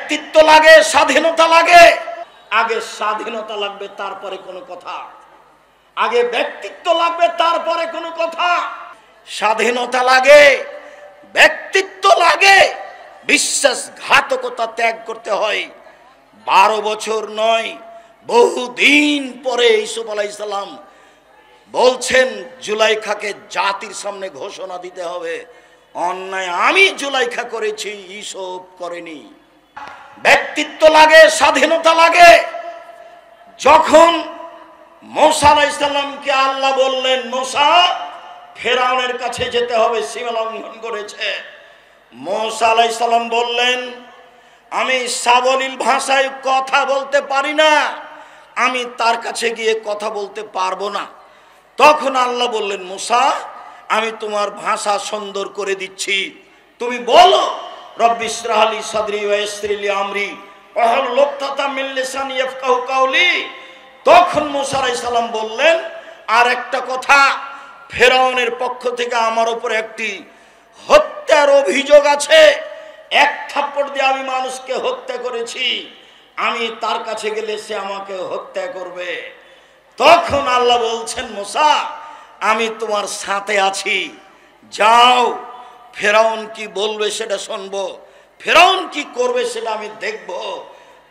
ব্যক্তিত্ব লাগে, স্বাধীনতা লাগে। আগে স্বাধীনতা লাগবে, তারপরে কোনো কথা। আগে ব্যক্তিত্ব লাগবে, তারপরে কোনো কথা। স্বাধীনতা লাগে, ব্যক্তিত্ব লাগে, বিশ্বাসঘাতকতা ত্যাগ করতে হয়। 12 বছর নয়, বহুদিন পরে ইউসুফ আলাইহিস সালাম বলছেন জুলাইখাকে জাতির সামনে ঘোষণা দিতে হবে, অন্যায় আমি জুলাইখা করেছি, ইউসুফ করেনি। ব্যক্তিত্ব লাগে, স্বাধীনতা লাগে। যখন মূসা আলাইহিস সালামকে আল্লাহ বললেন, মূসা ফেরাউনের কাছে যেতে হবে, সীমা লঙ্ঘন করেছে। মূসা আলাইহিস সালাম বললেন, আমি সাবলীল ভাষায় কথা বলতে পারি না, আমি তার কাছে গিয়ে কথা বলতে পারবো না। তখন আল্লাহ বললেন, মূসা আমি তোমার ভাষা সুন্দর করে দিচ্ছি, তুমি বলো রব্বি ইশরাহ লি সাদরি ওয়া ইয়াসসির লি আমরি ওয়াহলুল উকদাতাম মিন লিসানি ইয়াফকাহু কাওলি। তখন মূসা আলাইহিস সালাম বললেন, আর একটা কথা, ফেরাউনের পক্ষ থেকে আমার উপর একটি হত্যার অভিযোগ আছে। এক থাপ্পড় দিয়ে আমি মানুষকে হত্যা করেছি, আমি তার কাছে গেলে সে আমাকে হত্যা করবে। তখন আল্লাহ বলছেন, মূসা আমি তোমার সাথে আছি, যাও ফেরাউন কি বলবে সেটা শুনবো, ফেরাউন কি করবে সেটা আমি দেখব।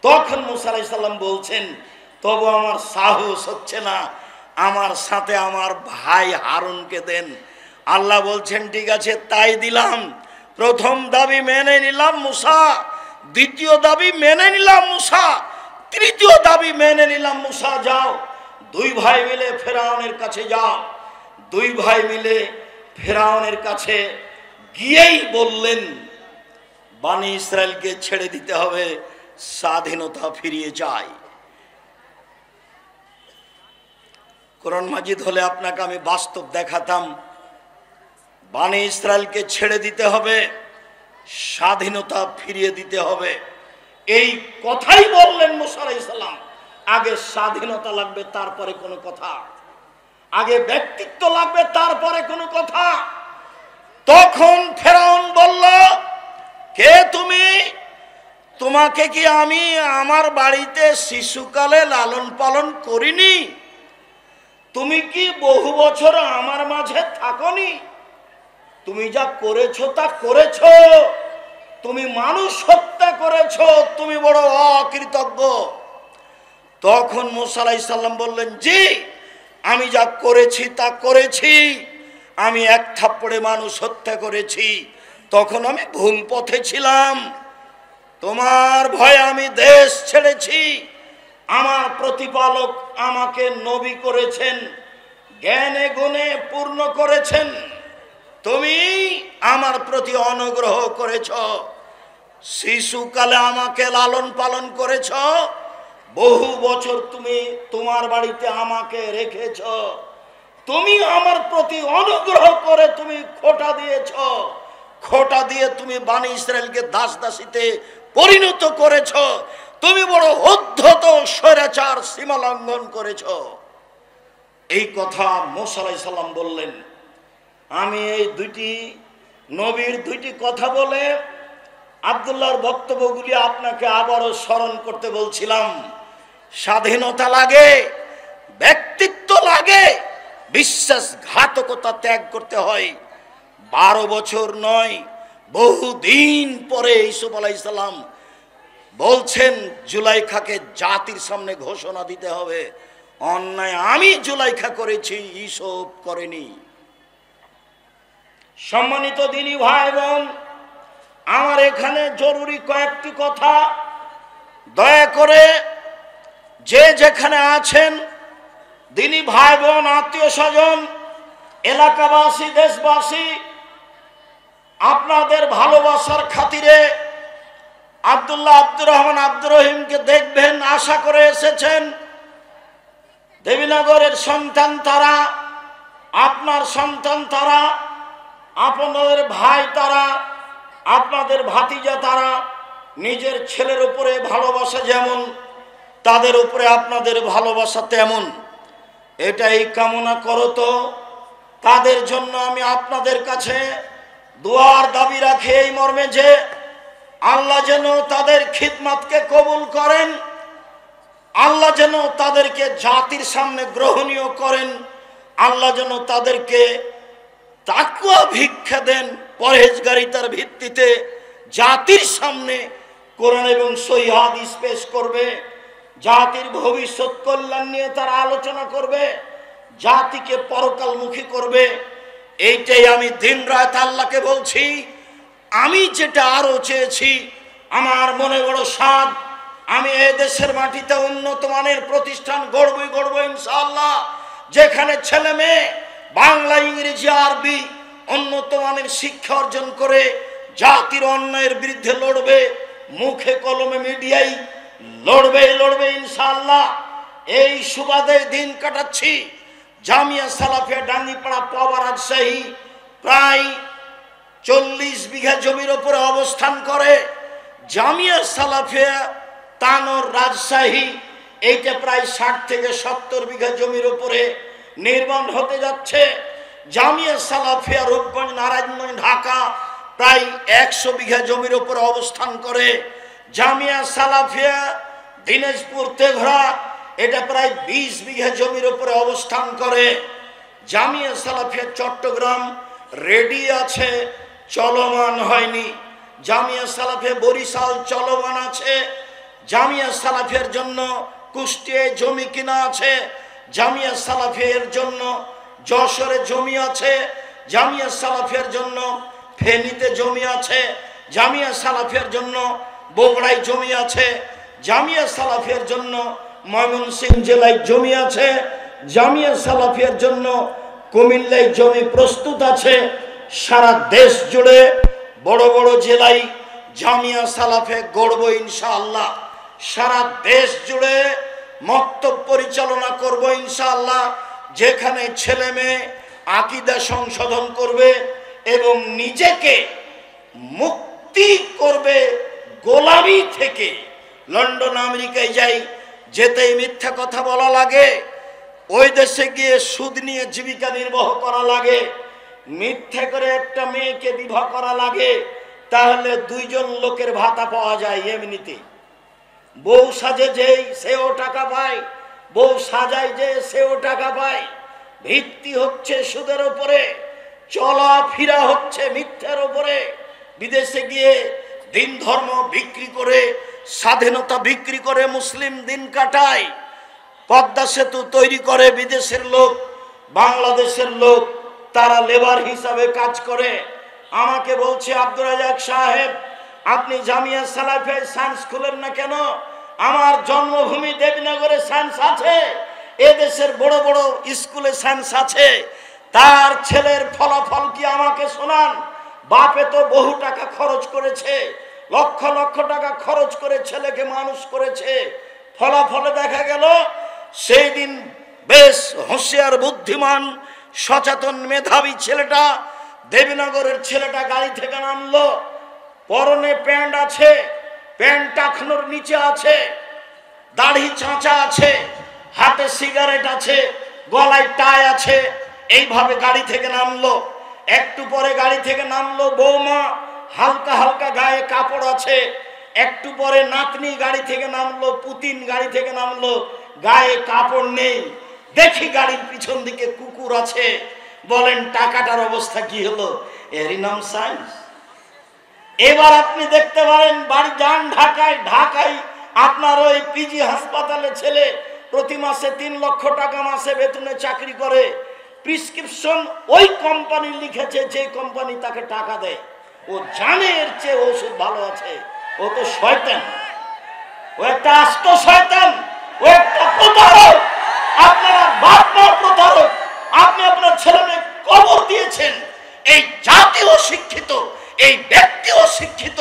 তখন মূসা আলাইহিস সালাম বলছেন, তবু আমার সাহস হচ্ছে না, আমার সাথে আমার ভাই হারুনকে দেন। আল্লাহ বলছেন, ঠিক আছে তাই দিলাম। প্রথম দাবি মেনে নিলাম মূসা, দ্বিতীয় দাবি মেনে নিলাম মূসা, তৃতীয় দাবি মেনে নিলাম মূসা, যাও দুই ভাই মিলে ফেরাউনের কাছে যাও। দুই ভাই মিলে ফেরাউনের কাছে গিয়েই বললেন, বনি ইসরায়েলকে ছেড়ে দিতে হবে, স্বাধীনতা ফিরিয়ে চাই। কোরআন মাজিদ হলে আপনাকে আমি বাস্তব দেখাতাম। বনি ইসরায়েলকে ছেড়ে দিতে হবে, স্বাধীনতা ফিরিয়ে দিতে হবে, এই কথাই বললেন মূসা আলাইহিস সালাম। আগে স্বাধীনতা লাগবে, তারপরে কোনো কথা। আগে ব্যক্তিত্ব লাগবে, তারপরে কোনো কথা। তখন ফেরাউন বলল, কে তুমি? তোমাকে কি আমি আমার বাড়িতে শিশুকালে লালন পালন করিনি? তুমি কি বহু বছর আমার মাঝে থাকনি? তুমি যা করেছো তা করেছো, তুমি মানুষ হত্যা করেছো, তুমি বড় অকৃতজ্ঞ। তখন মূসা আলাইহিস সালাম বললেন, জি আমি যা করেছি তা করেছি, আমি এক থাপ্পড়ে মানুষ হত্যা করেছি, তখন আমি ভুল পথে ছিলাম, তোমার ভয়ে আমি দেশ ছেড়েছি। আমার প্রতিপালক আমাকে নবী করেছেন, জ্ঞানে গুণে পূর্ণ করেছেন, তুমি আমার প্রতি অনুগ্রহ করেছ, শিশুকালে আমাকে লালন পালন করেছ, বহু বছর তুমি তোমার বাড়িতে আমাকে রেখেছ, তুমি আমার প্রতি অনুগ্রহ করে তুমি খোঁটা দিয়েছ, খোঁটা দিয়ে তুমি বনি ইসরায়েলকে দাস দাসীতে পরিণত করেছ, তুমি বড় উদ্ধত স্বৈরাচার সীমা লঙ্ঘন করেছ। এই কথা মূসা আলাইহিস সালাম বললেন। আমি এই দুইটি নবীর দুইটি কথা বলে আব্দুল্লাহর বক্তব্যগুলি আপনাকে আবারও স্মরণ করতে বলছিলাম। স্বাধীনতা লাগে, ব্যক্তিত্ব লাগে, বিশ্বাসঘাতকতা ত্যাগ করতে হয়। 12 বছর নয়, বহুদিন পরে ইউসুফ আলাইহিস সালাম বলছেন জুলাইখাকে জাতির সামনে ঘোষণা দিতে হবে, অন্যায় আমি জুলাইখা করেছি, ইউসুফ করেনি। সম্মানিত দিনী ভাই বোন, আমার এখানে জরুরি কয়েকটি কথা, দয়া করে যে যেখানে আছেন দিনী ভাই বোন, আত্মীয় স্বজন, এলাকাবাসী, দেশবাসী, আপনাদের ভালোবাসার খাতিরে আব্দুল্লাহ আব্দুর রহমান আব্দুর রহিমকে দেখবেন আশা করে এসেছেন। দেবীনগরের সন্তান তারা, আপনার সন্তান তারা, আপনাদের ভাই তারা, আপনাদের ভাতিজা তারা। নিজের ছেলের উপরে ভালোবাসা যেমন, তাদের উপরে আপনাদের ভালোবাসা তেমন। এটাই কামনা করো তো তাদের জন্য আমি আপনাদের কাছে দোয়ার দাবি রাখি এই মর্মে যে আল্লাহ যেন তাদের খিদমতকে কবুল করেন, আল্লাহ যেন তাদেরকে জাতির সামনে গ্রহণীয় করেন, আল্লাহ যেন তাদেরকে তাকওয়া ভিক্ষা দেন, পরহেজগারিতার ভিত্তিতে জাতির সামনে কোরআন এবং সহিহ হাদিস পেশ করবে, জাতির ভবিষ্যৎ কল্যাণ নিয়ে তারা আলোচনা করবে, জাতিকে পরকালমুখী করবে। এইটাই আমি দিন রাত আল্লাহকে বলছি। আমি যেটা আরো চেয়েছি, আমার মনে বড় সাধ, আমি এই দেশের মাটিতে উন্নত মানের প্রতিষ্ঠান গড়বই ইনশাআল্লাহ, যেখানে ছেলে মেয়ে বাংলা, ইংরেজি, আরবি উন্নত মানের শিক্ষা অর্জন করে জাতির অন্যায়ের বিরুদ্ধে লড়বে, মুখে কলমে মিডিয়ায় লড়বে ইনশাআল্লাহ। এই সুবাদে দিন কাটাচ্ছি। জামিয়া সালাফিয়া ডাঙ্গিপাড়া পাওয়া রাজশাহী প্রায় 40 বিঘা জমির উপরে অবস্থান করে। জামিয়া সালাফিয়া তানোর রাজশাহী এইটা প্রায় 60 থেকে 70 বিঘা জমির উপরে নির্মাণ হতে যাচ্ছে। জামিয়া সালাফিয়া রূপগঞ্জ, নারায়ণগঞ্জ, ঢাকা প্রায় 100 বিঘা জমির উপরে অবস্থান করে। জামিয়া সালাফিয়া দিনাজপুর তেঘরা এটা প্রায় 20 বিঘা জমির উপরে অবস্থান করে। জামিয়া সালাফিয়া চট্টগ্রাম রেডি আছে, চলমান হয়নি। জামিয়া সালাফিয়া বরিশাল চলমান আছে। জামিয়া সালাফিয়ার জন্য কুষ্টিয়ায় জমি কিনা আছে। জামিয়া সালাফিয়ার জন্য যশোরে জমি আছে। জামিয়া সালাফিয়ার জন্য ফেনীতে জমি আছে। জামিয়া সালাফিয়ার জন্য বগুড়ায় জমি আছে। জামিয়া সালাফিয়ার জন্য ময়মনসিংহ জেলায় জমি আছে। জামিয়া সালাফিয়ার জন্য কুমিল্লায় জমি প্রস্তুত আছে। সারা দেশ জুড়ে বড় বড় জেলায় জামিয়া সালাফে গড়ব ইনশাআল্লাহ। সারা দেশ জুড়ে মক্তব পরিচালনা করব ইনশাআল্লাহ, যেখানে ছেলে মেয়ে আকীদা সংশোধন করবে এবং নিজেকে মুক্তি করবে গোলামি থেকে। লন্ডন আমেরিকায় যাই, যেতেই মিথ্যা কথা বলা লাগে, ওই দেশে গিয়ে সুদ নিয়ে জীবিকা নির্বাহ করা লাগে, মিথ্যা করে একটা মেয়েকে বিবাহ করা লাগে, তাহলে 2 জন লোকের ভাতা পাওয়া যায় এমনিতে। বউ সাজে যেই সেও টাকা পায়, বউ সাজায় যে সেও টাকা পায়। ভিত্তি হচ্ছে সুদের উপরে, চলাফেরা হচ্ছে মিথ্যার উপরে। বিদেশে গিয়ে দিন ধর্ম বিক্রি করে, স্বাধীনতা বিক্রি করে মুসলিম দিন কাটায়। পদ্মা সেতু তৈরি করে বিদেশের লোক, বাংলাদেশের লোক তারা লেবার হিসাবে কাজ করে। আমাকে বলছে আব্দুর রাজাক সাহেব, আপনি জামিয়া সালাফিয়া সায়েন্স খুলেন না কেন? আমার জন্মভূমি দেবনগরে সায়েন্স আছে, এদেশের বড় বড় স্কুলে সায়েন্স আছে। তার ছেলের ফলাফল কি আমাকে শোনান। বাপে তো বহু টাকা খরচ করেছে, লক্ষ লক্ষ টাকা খরচ করে ছেলেকে মানুষ করেছে। ফলাফলে দেখা গেল সেই দিন বেশ হুঁশিয়ার, বুদ্ধিমান, সচেতন, মেধাবী ছেলেটা, দেবনগরের ছেলেটা গাড়ি থেকে নামলো। পরনে প্যান্ট আছে, প্যান্ট টাকনোর নিচে আছে, দাড়ি চাঁচা আছে, হাতে সিগারেট আছে, গলায় টাই আছে। এইভাবে গাড়ি থেকে নামলো। একটু পরে গাড়ি থেকে নামলো বৌমা, হালকা হালকা গায়ে কাপড় আছে। একটু পরে নাতনি গাড়ি থেকে নামলো, পুতিন গাড়ি থেকে নামলো, গায়ে কাপড় নেই। দেখি গাড়ির পিছন দিকে কুকুর আছে। বলেন টাকাটার অবস্থা কি হলো? এরই নাম সায়েন্স। এবার আপনি দেখতে পারেন, বাড়ি যান ঢাকায়, ঢাকায় আপনার ওই পিজি হাসপাতালে ছেলে প্রতি মাসে 3 লক্ষ টাকা মাসে বেতনে চাকরি করে। প্রেসক্রিপশন ওই কোম্পানি লিখেছে যে কোম্পানি তাকে টাকা দেয়। ও জানে এর চেয়ে ওষুধ ভালো আছে। ও তো শয়তান, ও একটা আস্ত শয়তান, ও একটা প্রতারক। আপনারা বাপ মা প্রতারক। আপনি আপনার ছেলে মেয়ে কবর দিয়েছেন। এই জাতীয় শিক্ষিত, এই ব্যক্তিও শিক্ষিত,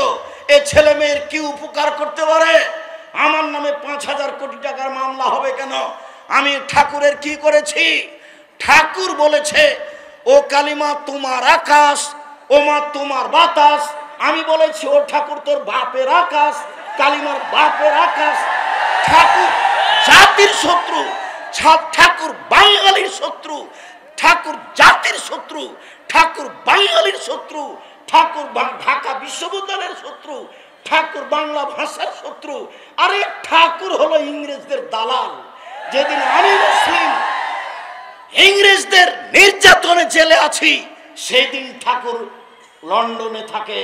এই ছেলে মেয়ের কি উপকার করতে পারে? আমার নামে 5,000 কোটি টাকার মামলা হবে কেন? আমি ঠাকুরের কি করেছি? ঠাকুর বলেছে, ও কালিমা তোমার আকাশ, ও মা তোমার বাতাস। আমি বলেছি, ও ঠাকুর তোর বাপের আকাশ, কালিমার বাপের আকাশ। ঠাকুর জাতির শত্রু, ঠাকুর বাঙালির শত্রু, ঠাকুর জাতির শত্রু, ঠাকুর বাঙালির শত্রু, ঠাকুর ঢাকা বিশ্ববিদ্যালয়ের শত্রু, ঠাকুর বাংলা ভাষার শত্রু। আরে ঠাকুর হলো ইংরেজদের দালাল। যেদিন আমি মুসলিম ইংরেজদের নির্যাতনে জেলে আছি, সেদিন ঠাকুর লন্ডনে থাকে।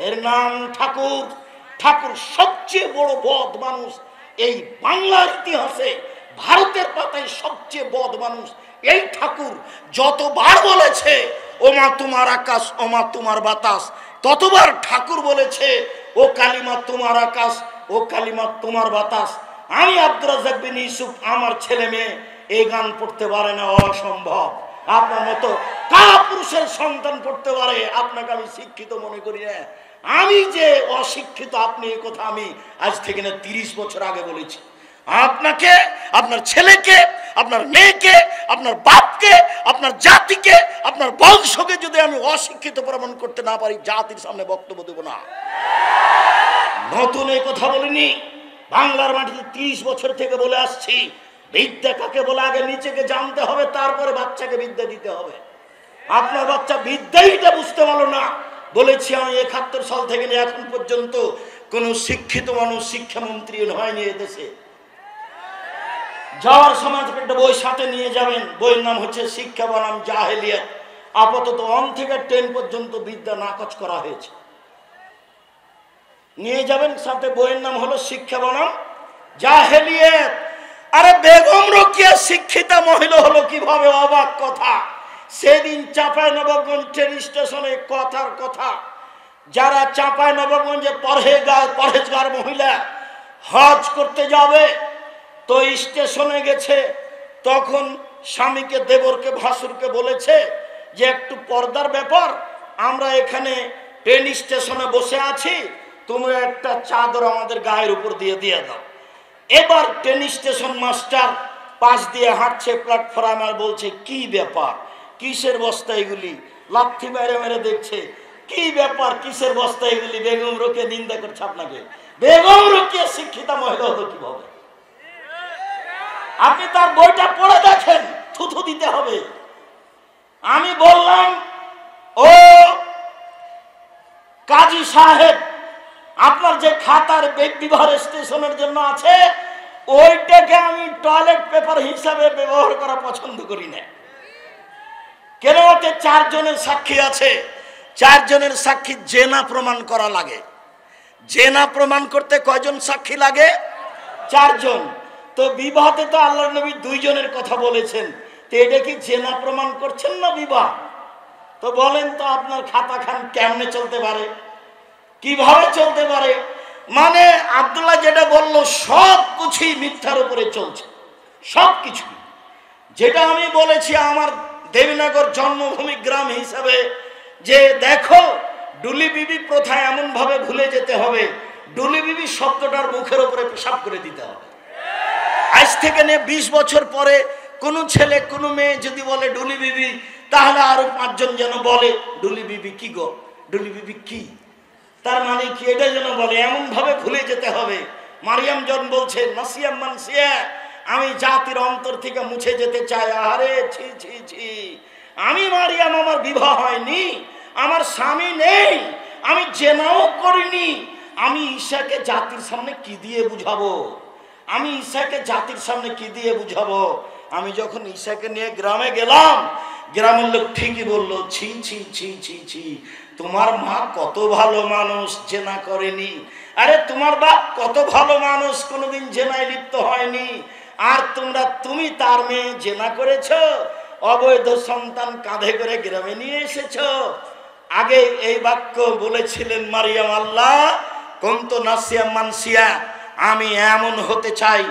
এর নাম ঠাকুর। ঠাকুর সবচেয়ে বড় বদ মানুষ এই বাংলার ইতিহাসে, ভারতের পাতায় সবচেয়ে বদ মানুষ এই ঠাকুর। যতবার বলেছে ওমা তোমার আকাশ ওমা তোমার বাতাস, ততবার ঠাকুর বলেছে ও কালিমা তোমার আকাশ ও কালিমা তোমার বাতাস। আমি আব্দুর রাজ্জাক বিন ইউসুফ, আমার ছেলে মেয়ে এই গান পড়তে পারে না, অসম্ভব। আপনার মতো কাপুরুষের সন্তান পড়তে পারে, আপনাকে আমি শিক্ষিত মনে করি না। আমি যে অশিক্ষিত আপনি এই কথা আমি আজ থেকে না 30 বছর আগে বলেছি। আপনাকে, আপনার ছেলেকে, আপনার মেয়েকে, আপনার বাপকে, আপনার জাতিকে, আপনার বংশকে যদি আমি অশিক্ষিত প্রমাণ করতে না পারি, জাতির সামনে বক্তব্য দেব না। নতুন এই কথা বলিনি, বাংলার মাটিতে 30 বছর থেকে বলে আসছি, বিদ্যা কাকে বলে আগে নিচেকে জানতে হবে, তারপরে বাচ্চাকে বিদ্যা দিতে হবে। আপনার বাচ্চা বিদ্যাইটা বুঝতে পারলো না। বলেছি আমি 71 সাল থেকে নিয়ে এখন পর্যন্ত কোন শিক্ষিত মানুষ শিক্ষামন্ত্রী হয়নি এদেশে। যাওয়ার সময় একটা বই সাথে নিয়ে যাবেন, বইয়ের নাম হচ্ছে শিক্ষা বনাম জাহেলিয়াত। আপাতত 1 থেকে 10 পর্যন্ত বিদ্যা নাকচ করা হয়েছে, নিয়ে যাবেন সাথে। বইয়ের নাম হলো শিক্ষা বনাম জাহেলিয়াত। আরে বেগম রোকেয়া শিক্ষিতা মহিলা হলো কিভাবে, অবাক কথা। সেদিন চাঁপাইনবাবগঞ্জ ট্রেন স্টেশনে কথার কথা, যারা চাঁপাইনবাবগঞ্জে পরহেজগার মহিলা হজ করতে যাবে, তো স্টেশনে গেছে, তখন স্বামীকে, দেবরকে, ভাসুরকে বলেছে যে একটু পর্দার ব্যাপার, আমরা এখানে ট্রেন স্টেশনে বসে আছি, তোমরা একটা চাদর আমাদের গায়ের উপর দিয়ে দাও। এবার ট্রেন স্টেশন মাস্টার পাশ দিয়ে হাঁটছে প্ল্যাটফর্ম, আর বলছে কি ব্যাপার, কিসের বস্তা এগুলি? লাথি মেরে মেরে দেখছে কি ব্যাপার, কিসের বস্তা এগুলি? বেগম রোকেয়া নিন্দা করছে আপনাকে। বেগম রোকেয়া শিক্ষিতা মহিলা হতো কিভাবে? আপনি তার বইটা পড়ে দেখেন, থুথু দিতে হবে। আমি বললাম ও কাজী সাহেব, আপনার যে খাতার বিবাহ স্টেশনের জন্য আছে, ওইটাকে আমি টয়লেট পেপার হিসাবে ব্যবহার করা পছন্দ করি না। কেন? ওতে 4 জনের সাক্ষী আছে, 4 জনের সাক্ষী জেনা প্রমাণ করা লাগে। জেনা প্রমাণ করতে কয়জন সাক্ষী লাগে? 4 জন। তো বিবাহতে তো আল্লাহর নবী 2 জনের কথা বলেছেন, তো এটা কি জেনা প্রমাণ করছেন না বিবাহ? তো বলেন তো আপনার খাতা খান কেমনে চলতে পারে, কিভাবে চলতে পারে? মানে আব্দুল্লাহ যেটা বললো সব কিছুই মিথ্যার উপরে চলছে, সব কিছু। যেটা আমি বলেছি আমার দেবীনগর জন্মভূমি গ্রাম হিসাবে, যে দেখো ডুলি বিবি প্রথা এমন ভাবে ভুলে যেতে হবে, ডুলি বিবি শব্দটার মুখের উপরে পেশাব করে দিতে হবে। আজ থেকে নিয়ে 20 বছর পরে কোনো ছেলে কোনো মেয়ে যদি বলে ডুলি বিবি, তাহলে আরো 5 জন যেন বলে ডুলি বিবি কি গো, ডুলি বিবি কি, তার মানে কি, এটা যেন বলে। এমন ভাবে ভুলে যেতে হবে। মারিয়াম জন বলছে নাসিয়াম মানসিয়া, আমি জাতির অন্তর থেকে মুছে যেতে চাই। আরে ছি ছি ছি, আমি মারিয়াম, আমার বিবাহ হয়নি, আমার স্বামী নেই, আমি জেনাও করিনি। আমি ঈশাকে জাতির সামনে কি দিয়ে বুঝাবো? আমি ঈশাকে জাতির সামনে কি দিয়ে বুঝাবো? আমি যখন ঈশাকে নিয়ে গ্রামে গেলাম, গ্রামের লোক ঠিকই বললো ছি ছি ছি ছি ছি, তোমার মা কত ভালো মানুষ, জেনা করেনি। আরে তোমার বাপ কত ভালো মানুষ, কোনোদিন জেনায় লিপ্ত হয়নি। আর তুমি তার মেয়ে জেনা করেছো, অবৈধ সন্তান কাঁধে করে গ্রামে নিয়ে এসেছো। আগে এই বাক্য বলেছিলেন মারিয়াম, আল্লাহ কুনতু নাসিয়া মানসিয়া, আমি এমন হতে চাই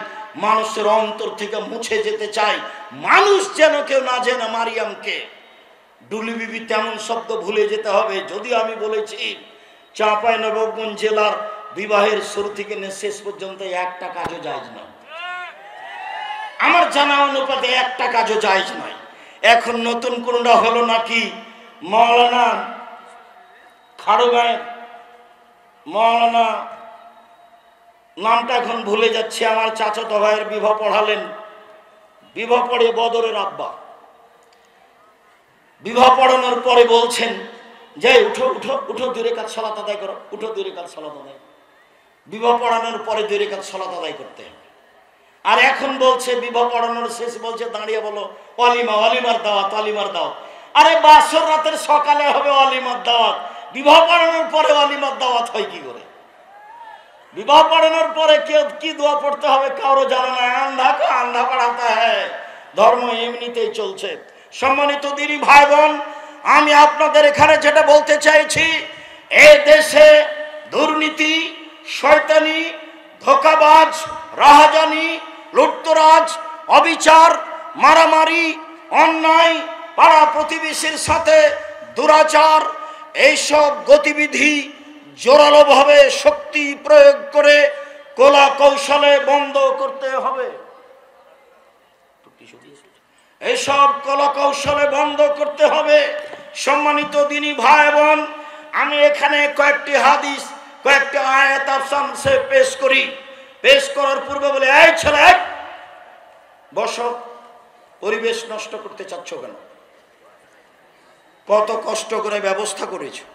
মানুষের অন্তর থেকে মুছে যেতে চাই, মানুষ যেন কেউ না জেনে মারিয়ামকে। ডুলি বিবি তেমন শব্দ ভুলে যেতে হবে। যদি আমি বলেছি চাঁপাইনবাবগঞ্জ জেলার বিবাহের শুরু থেকে শেষ পর্যন্ত একটা কাজও জায়েজ নয়, আমার জানা অনুপাতে একটা কাজও জায়েজ নয়। এখন নতুন কোনটা হলো নাকি, মাওলানা খাড়গাঁয়ের মাওলানা, নামটা এখন ভুলে যাচ্ছে, আমার চাচাতো ভাইয়ের বিবাহ পড়ালেন, বিবাহ পড়ে বদরের আব্বা, বিবাহ পড়ানোর পরে বলছেন যে উঠো উঠো উঠো, 2 রাকাত সালাত আদায় করো, উঠো 2 রাকাত সালাত আদায়। বিবাহ পড়ানোর পরে 2 রাকাত সালাত আদায় করতে হবে। আর এখন বলছে বিবাহ পড়ানোর শেষ বলছে দাঁড়িয়ে বলো ওয়ালিমা, ওয়ালিমার দাওয়াত, ওয়ালিমার দাওয়াত। আরে বাসর রাতের সকালে হবে ওয়ালিমার দাওয়াত, বিবাহ পড়ানোর পরে ওয়ালিমার দাওয়াত হয় কি করে? বিবাহ পড়ানোর পরে কেউ কি দোয়া পড়তে হবে কারো জানা নাই। আন্ধা কো আন্ধা পড়াতে হয়, ধর্ম এমনিতেই চলছে। সম্মানিত দিনী ভাই বোন, আমি আপনাদের এখানে যেটা বলতে চাইছি, এ দেশে দুর্নীতি, শয়তানি, ধোঁকাবাজ, রাহাজানি, লুটতরাজ, অবিচার, মারামারি, অন্যায়, পাড়া প্রতিবেশীর সাথে দুরাচার, এইসব গতিবিধি জোরালোভাবে শক্তি প্রয়োগ করে কলা কৌশলে বন্ধ করতে হবে। এইসব কলা কৌশলে বন্ধ করতে হবে। সম্মানিত দিনী ভাই বোন, আমি এখানে কয়েকটি হাদিস, কয়েকটি আয়াত আপনাদের পেশ করি। পেশ করার পূর্বে বলে, এই ছেলে বসো, পরিবেশ নষ্ট করতে চাচ্ছ কেন? কত কষ্ট করে ব্যবস্থা করেছো,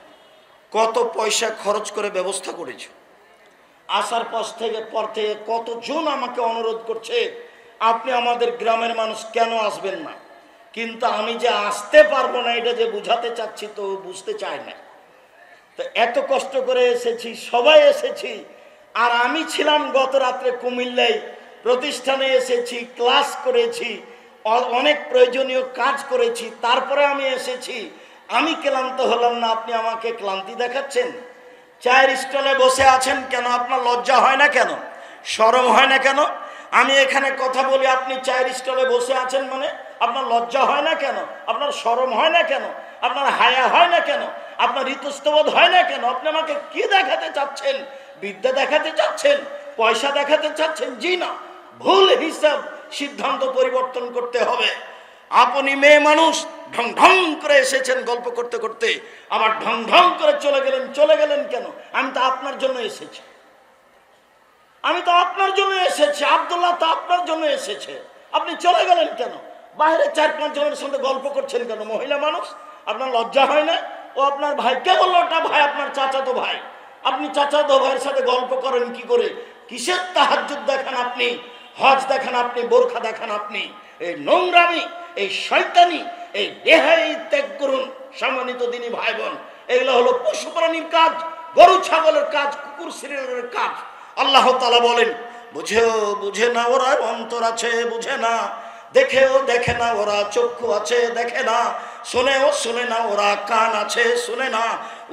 কত পয়সা খরচ করে ব্যবস্থা করেছো। আসার পর থেকে কতজন আমাকে অনুরোধ করছে আপনি আমাদের গ্রামের মানুষ কেন আসবেন না, কিন্তু আমি যে আসতে পারবো না এটা যে বুঝাতে চাচ্ছি তো বুঝতে চায় না। তো এত কষ্ট করে এসেছি, সবাই এসেছি। আর আমি ছিলাম গত রাত্রে কুমিল্লায়, প্রতিষ্ঠানে এসেছি, ক্লাস করেছি, অনেক প্রয়োজনীয় কাজ করেছি, তারপরে আমি এসেছি। আমি ক্লান্ত হলাম না, আপনি আমাকে ক্লান্তি দেখাচ্ছেন? চায়ের স্টলে বসে আছেন কেন? আপনার লজ্জা হয় না কেন? শরম হয় না কেন? আমি এখানে কথা বলি, আপনি চায়ের স্টলে বসে আছেন মানে আপনার লজ্জা হয় না কেন? আপনার শরম হয় না কেন? আপনার হায়া হয় না কেন? আপনার ইতস্তবোধ হয় না কেন? আপনি আমাকে কি দেখাতে চাচ্ছেন? বিদ্যা দেখাতে চাচ্ছেন? পয়সা দেখাতে চাচ্ছেন? জি না, ভুল হিসাব, সিদ্ধান্ত পরিবর্তন করতে হবে। আপনি মেয়ে মানুষ, ঢং ঢং করে এসেছেন গল্প করতে করতে, আবার ঢং ঢং করে চলে গেলেন। চলে গেলেন কেন? আমি তো আপনার জন্য এসেছি, আমি তো আপনার জন্য এসেছি। আব্দুল্লাহ তো আপনার জন্য এসেছে, আপনি চলে গেলেন কেন? বাইরে 4-5 জনের সঙ্গে গল্প করছেন কেন? মহিলা মানুষ, আপনার লজ্জা হয় না? ও আপনার ভাই, কে বললো ওটা ভাই? আপনার চাচাতো ভাই। আপনি চাচাতো ভাইয়ের সাথে গল্প করেন কি করে? কিসের তাহাজ্জুদ দেখান আপনি, হজ দেখান আপনি, বোরখা দেখান আপনি? এই নোংরামি, এই শয়তানি, এই বেহাই ত্যাগ করুন। সম্মানিত দিনী ভাই বোন, এগুলো হলো পশু প্রাণীর কাজ, গরু ছাগলের কাজ, কুকুর শ্রীরের কাজ। আল্লাহ তাআলা বলেন, বুঝে না ওরা, অন্তর আছে বুঝে না, দেখেও দেখে না ওরা, চক্ষু আছে দেখে না, শোনেও শোনে না ওরা, কান আছে শোনে না।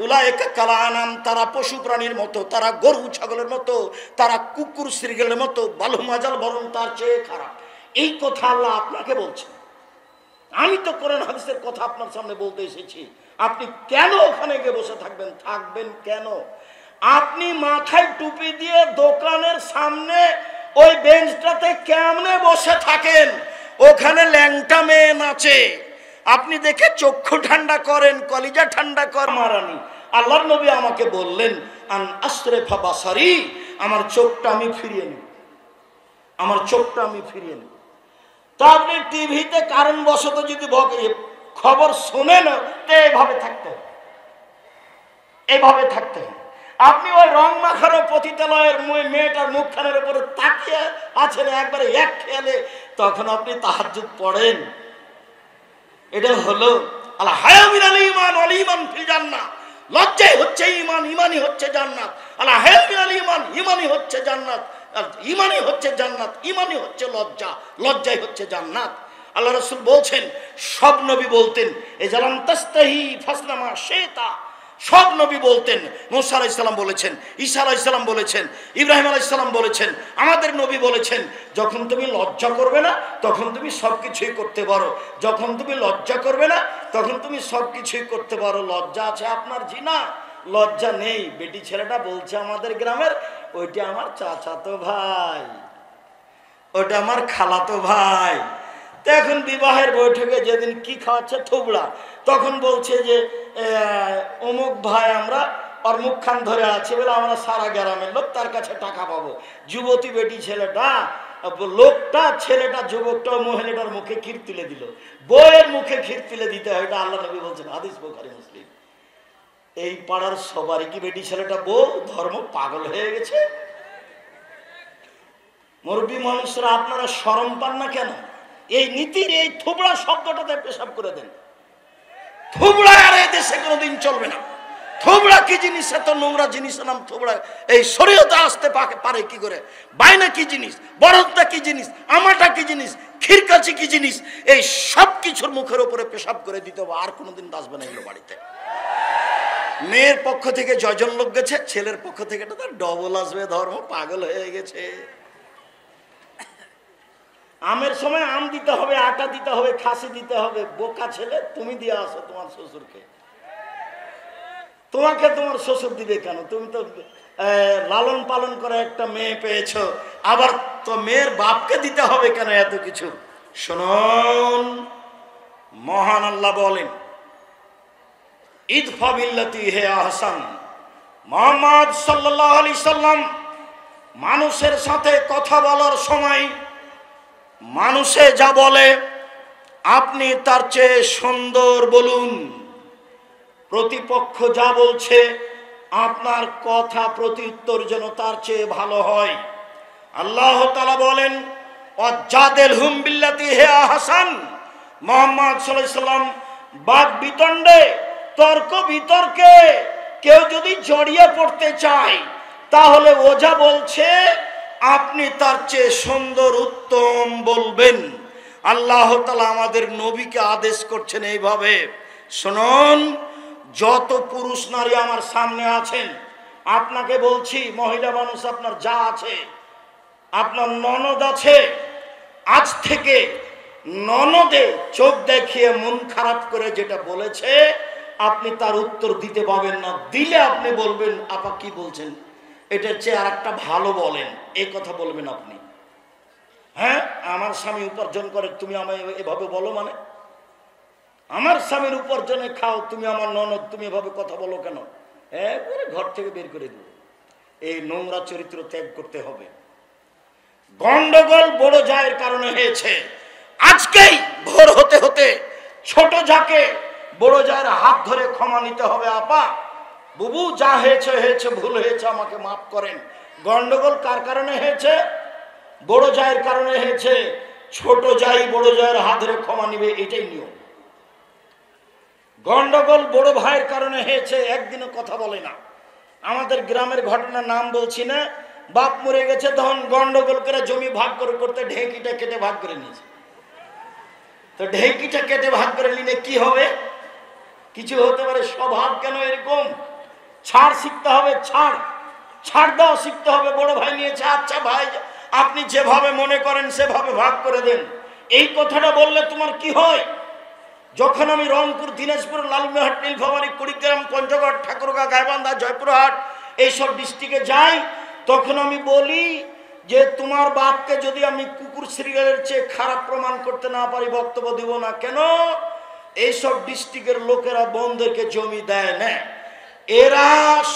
উলাইকা কাল আনাম, তারা পশু প্রাণীর মতো, তারা গরু ছাগলের মতো, তারা কুকুর শ্রীগেলের মতো, বালুম আজাল, বরং তার চেয়ে খারাপ। এই কথা আল্লাহ আপনাকে বলছেন। আমি তো কোরআন হাদিসের কথা আপনার সামনে বলতে এসেছি। আপনি কেন ওখানে গিয়ে বসে থাকবেন? থাকবেন কেন? আপনি মাথায় টুপি দিয়ে দোকানের সামনে ওই বেঞ্চটাতে কেমনে বসে থাকেন? ওখানে ল্যাংটা মেয়ে নাচে, আপনি দেখে চক্ষু ঠান্ডা করেন, কলিজা ঠান্ডা কর মারানি। আল্লাহর নবী আমাকে বললেন, আন আসরিফা বাসারি, আমার চোখটা আমি ফিরিয়ে নেব, আমার চোখটা আমি ফিরিয়ে নেব। তা আপনি টিভিতে কারণবশত যদি খবর শোনেন, তো এইভাবে থাকতে হবে, এইভাবে থাকতে হবে। আপনি ওই রং মাখানো পতিতালয়ের মেয়েটার মুখখানের উপরে তাকিয়ে আছেন একবারে এক খেয়ালে, তখন আপনি তাহাজ্জুদ পড়েন। এটা হলো আল্লাহ হায়া মিনাল ঈমান ওয়াল ঈমান ফিল জান্নাহ। লজ্জাই হচ্ছে ঈমান, ঈমানই হচ্ছে জান্নাত। আল্লাহ হায়া মিনাল ঈমান, ঈমানই হচ্ছে জান্নাত, ঈমানই হচ্ছে জান্নাত, ঈমানই হচ্ছে লজ্জা, লজ্জাই হচ্ছে জান্নাত। আল্লাহ রাসূল বলছেন, সব নবী বলতেন এজালাম তাস্তাহি ফাসনামা শেতা। সব নবী বলতেন। মুসা আলাইহিস সালাম বলেছেন, ঈসা আলাইহিস সালাম বলেছেন, ইব্রাহিম আলাইহিস সালাম বলেছেন, আমাদের নবী বলেছেন, যখন তুমি লজ্জা করবে না তখন তুমি সবকিছুই করতে পারো, যখন তুমি লজ্জা করবে না তখন তুমি সবকিছুই করতে পারো। লজ্জা আছে আপনার? জি না, লজ্জা নেই। বেটি ছেলেটা বলছে আমাদের গ্রামের, ওইটা আমার চাচাতো ভাই, ওইটা আমার খালাতো ভাই। তো এখন বিবাহের বৈঠকে যেদিন কি খাওয়াচ্ছে থুবড়া, তখন বলছে যে অমুক ভাই আমরা আর মুখখান ধরে আছে বলে আমরা সারা গ্রামের লোক তার কাছে টাকা পাবো। যুবতী বেটি ছেলেটা, লোকটা, ছেলেটা, যুবকটা মহিলাটার মুখে ক্ষীর তুলে দিল। বউয়ের মুখে ক্ষীর তুলে দিতে হয়, এটা আল্লাহ নবী বলছেন, হাদিস বুখারী মুসলিম। এই পাড়ার সবারই কি বেটি ছেলেটা বউ? ধর্ম পাগল হয়ে গেছে। মুরব্বী মানুষরা আপনারা শরম পান না কেন? এই নীতির এই থুবড়া শব্দটাতে পেশাব করে দেন। থুবড়া আর এই দেশে কোনোদিন চলবে না। থুবড়া কি জিনিস? এত নোংরা জিনিসের নাম থুবড়া এই শরীয়তে আসতে পারে কি করে? বাইনা কি জিনিস, বরদটা কি জিনিস, আমাটা কি জিনিস, খিরকাচি কি জিনিস, এই সব কিছুর মুখের উপরে পেশাব করে দিতে হবে। আর কোনোদিন আসবে না এগুলো বাড়িতে। মেয়ের পক্ষ থেকে জয়জন লোক গেছে, ছেলের পক্ষ থেকে তো ডবল আসবে। ধর্ম পাগল হয়ে গেছে। আমের সময় আম দিতে হবে, আটা দিতে হবে, খাসি দিতে হবে। বোকা ছেলে, তুমি দিয়ে আসো তোমার শ্বশুরকে। তোমাকে তোমার শ্বশুর দিবে কেন? তুমি তো লালন পালন করে একটা মেয়ে পেয়েছো, আবার তো মেয়ের বাপকে দিতে হবে কেন এত কিছু? শুনুন, মহান আল্লাহ বলেন, ইদফা বিল্লাতি হে আহসান। মুহাম্মদ সাল্লাল্লাহু আলাইহি সাল্লাম মানুষের সাথে কথা বলার সময় মানুষে যা বলে আপনি তার চেয়ে সুন্দর বলুন। প্রতিপক্ষ যা বলছে আপনার কথা প্রত্যুত্তর যেন তার চেয়ে ভালো হয়। আল্লাহ তাআলা বলেন, ওয়াজাদিলহুম বিল্লাতি হে আহসান। মুহাম্মদ সাল্লাল্লাহু আলাইহি সাল্লাম বাদ বিতণ্ডে, তর্ক বিতর্কে কেউ যদি জড়িয়ে পড়তে চায় তাহলে ও যা বলছে আপনি তার চেয়ে সুন্দর উত্তম বলবেন। আল্লাহ তাআলা আমাদের নবীকে আদেশ করছেন এইভাবে। শুনুন, যত পুরুষ নারী আমার সামনে আছেন, আপনাকে বলছি, মহিলা মানুষ আপনার যা আছে, আপনার ননদ আছে, আজ থেকে ননদে চোখ দেখিয়ে মন খারাপ করে যেটা বলেছে আপনি তার উত্তর দিতে পাবেন না। দিলে আপনি বলবেন, আপা কি বলছেন, এটার চেয়ে আর একটা ভালো বলেন, এই কথা বলবেন আপনি। হ্যাঁ, আমার স্বামী উপার্জন করে, তুমি আমায় এভাবে বলো? মানে আমার স্বামীর উপার্জনে খাও, তুমি আমার ননদ, তুমি এভাবে কথা বলো কেন? একবারে ঘর থেকে বের করে দেব। এই নোংরা চরিত্র ত্যাগ করতে হবে। গন্ডগোল বড় জায়ের কারণে হয়েছে। আজকেই ভোর হতে হতে ছোট যাকে বড় জায়ের হাত ধরে ক্ষমা নিতে হবে। আপা, বুবু, যা হয়েছে হয়েছে, ভুল হয়েছে, আমাকে মাফ করেন। গন্ডগোল কার কারণে হয়েছে? বড় জায়ের কারণে হয়েছে। ছোট জাই বড় জায়ের হাত ধরে ক্ষমা নিবে, এটাই নিয়ম। গন্ডগোল বড় ভাইয়ের কারণে হয়েছে, একদিনও কথা বলে না। আমাদের গ্রামের ঘটনার নাম বলছি না, বাপ মরে গেছে, তখন গন্ডগোল করে জমি ভাগ করে করতে ঢেঁকিটা কেটে ভাগ করে নিয়েছে। তো ঢেঁকিটা কেটে ভাগ করে নিলে কি হবে? কিছু হতে পারে। স্বভাব কেন এরকম? ছাড় শিখতে হবে, ছাড় দেওয়া শিখতে হবে। বড় ভাই নিয়েছে, আচ্ছা ভাই আপনি যেভাবে মনে করেন সেভাবে ভাগ করে দেন। এই কথাটা বললে তোমার কি হয়? যখন আমি রংপুর, দিনাজপুর, লালমনিরহাট, নীলফামারী, কুড়িগ্রাম, পঞ্চগড়, ঠাকুরগাঁও, গাইবান্ধা, জয়পুরহাট এইসব ডিস্ট্রিক্টে যাই, তখন আমি বলি যে তোমার বাপকে যদি আমি কুকুর শ্রীগালের চেয়ে খারাপ প্রমাণ করতে না পারি, বক্তব্য দিব না। কেন? এইসব ডিস্ট্রিক্টের লোকেরা বোনদেরকে জমি দেয় না, এরা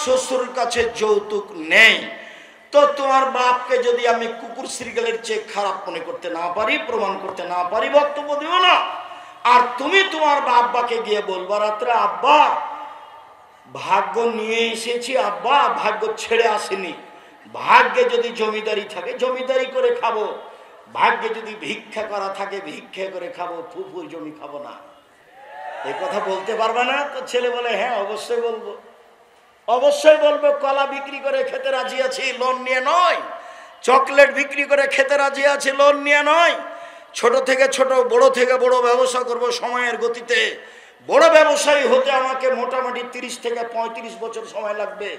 শ্বশুর কাছে যৌতুক নেই। তো তোমার বাপকে যদি আমি কুকুর শ্রীগালের চেয়ে খারাপ মনে করতে না পারি, প্রমাণ করতে না পারি, বক্তব্য দিব না। আর তুমি তোমার আব্বাকে গিয়ে বলবা রাত্রে, আব্বা ভাগ্য নিয়ে এসেছি, আব্বা ভাগ্য ছেড়ে আসেনি। ভাগ্যে যদি জমিদারি থাকে জমিদারি করে খাবো, ভাগ্যে যদি ভিক্ষা করা থাকে ভিক্ষা করে খাবো, ফুফুর জমি খাবো না। এই কথা বলতে পারবে না? তো ছেলে বলে, হ্যাঁ অবশ্যই বলবো, অবশ্যই বলবো। কলা বিক্রি করে খেতে রাজি আছি, লোন নিয়ে নয়। চকলেট বিক্রি করে খেতে রাজি আছি, লোন নিয়ে নয়। ছোট থেকে ছোট, বড় থেকে বড় ব্যবসা করব সময়ের গতিতে। বড় ব্যবসায়ী হতে আমাকে মোটামুটি 30 থেকে 35 বছর সময় লাগবে।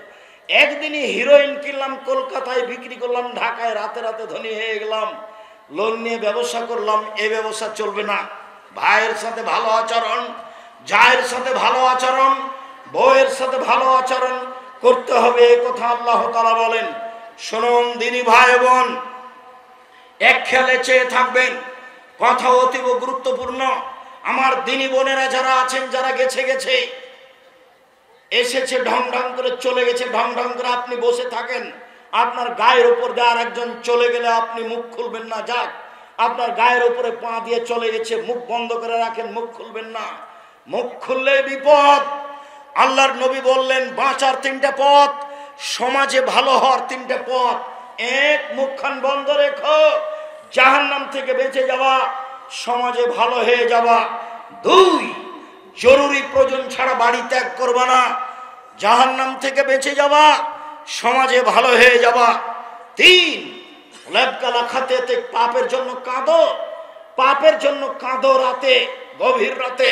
একদিনই হিরোইন কিনলাম, কলকাতায় বিক্রি করলাম, ঢাকায় রাতে রাতে ধনী হয়ে গেলাম, লোন নিয়ে ব্যবসা করলাম। এ ব্যবসা চলবে না। ভাইয়ের সাথে ভালো আচরণ, জায়ের সাথে ভালো আচরণ, বউয়ের সাথে ভালো আচরণ করতে হবে, এ কথা আল্লাহ তাআলা বলেন। শুনুন দিনী ভাই বোন, এক খেয়ালে চেয়ে থাকবেন, কথা অতীব গুরুত্বপূর্ণ। আমার দিনী বোনেরা যারা আছেন, যারা গেছে এসেছে, ঢং ঢং করে চলে গেছে, ঢং ঢং করে আপনি বসে থাকেন, আপনার গায়ের উপর দিয়ে আর একজন চলে গেলে আপনি মুখ খুলবেন না। যাক, আপনার গায়ের উপরে পা দিয়ে চলে গেছে, মুখ বন্ধ করে রাখেন, মুখ খুলবেন না। মুখ খুললে বিপদ। আল্লাহর নবী বললেন, বাঁচার 3টা পথ, সমাজে ভালো হওয়ার 3টা পথ। এক, মুখখান বন্ধ রেখো, জাহান্নাম থেকে বেঁচে যাওয়া, সমাজে ভালো হয়ে যাওয়া। 2, জরুরি প্রয়োজন ছাড়া বাড়ি ত্যাগ করবা না, জাহান্নাম থেকে বেঁচে যাওয়া, সমাজে ভালো হয়ে যাওয়া। 3, লেবকালা খাতে পাপের জন্য কাঁদো, পাপের জন্য কাঁদো রাতে, গভীর রাতে,